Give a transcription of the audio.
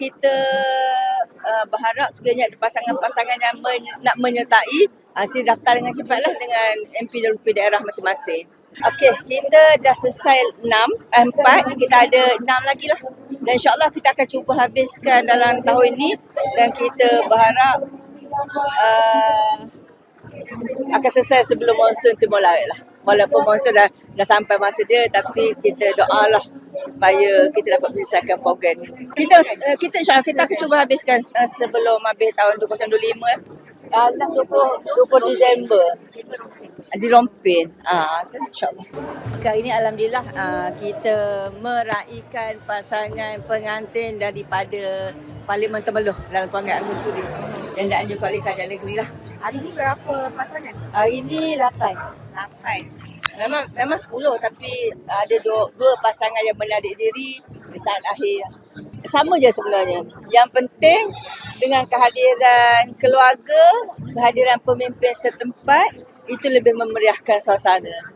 kita berharap sekiranya ada pasangan-pasangan yang nak menyertai, sila daftar dengan cepatlah dengan MPWP daerah masing-masing. Okey, kita dah selesai 4, kita ada 6 lagi lah. Dan insyaAllah kita akan cuba habiskan dalam tahun ini dan kita berharap akan selesai sebelum monsun timur laut lah. Walaupun monsun dah sampai masa dia, tapi kita doalah supaya kita dapat menyelesaikan program ni. Kita insyaAllah kita akan cuba habiskan sebelum habis tahun 2025 lah. 20 Disember di Rompin. InsyaAllah. Kali ini Alhamdulillah kita meraihkan pasangan pengantin daripada Parlimen Temerloh dalam Perangai Angin Suri yang dianjurkan oleh Kerajaan Negeri lah. Hari ni berapa pasangan? Hari ni 8. Memang 10 tapi ada dua pasangan yang menarik diri di saat akhir. Sama je sebenarnya. Yang penting dengan kehadiran keluarga, kehadiran pemimpin setempat, itu lebih memeriahkan suasana.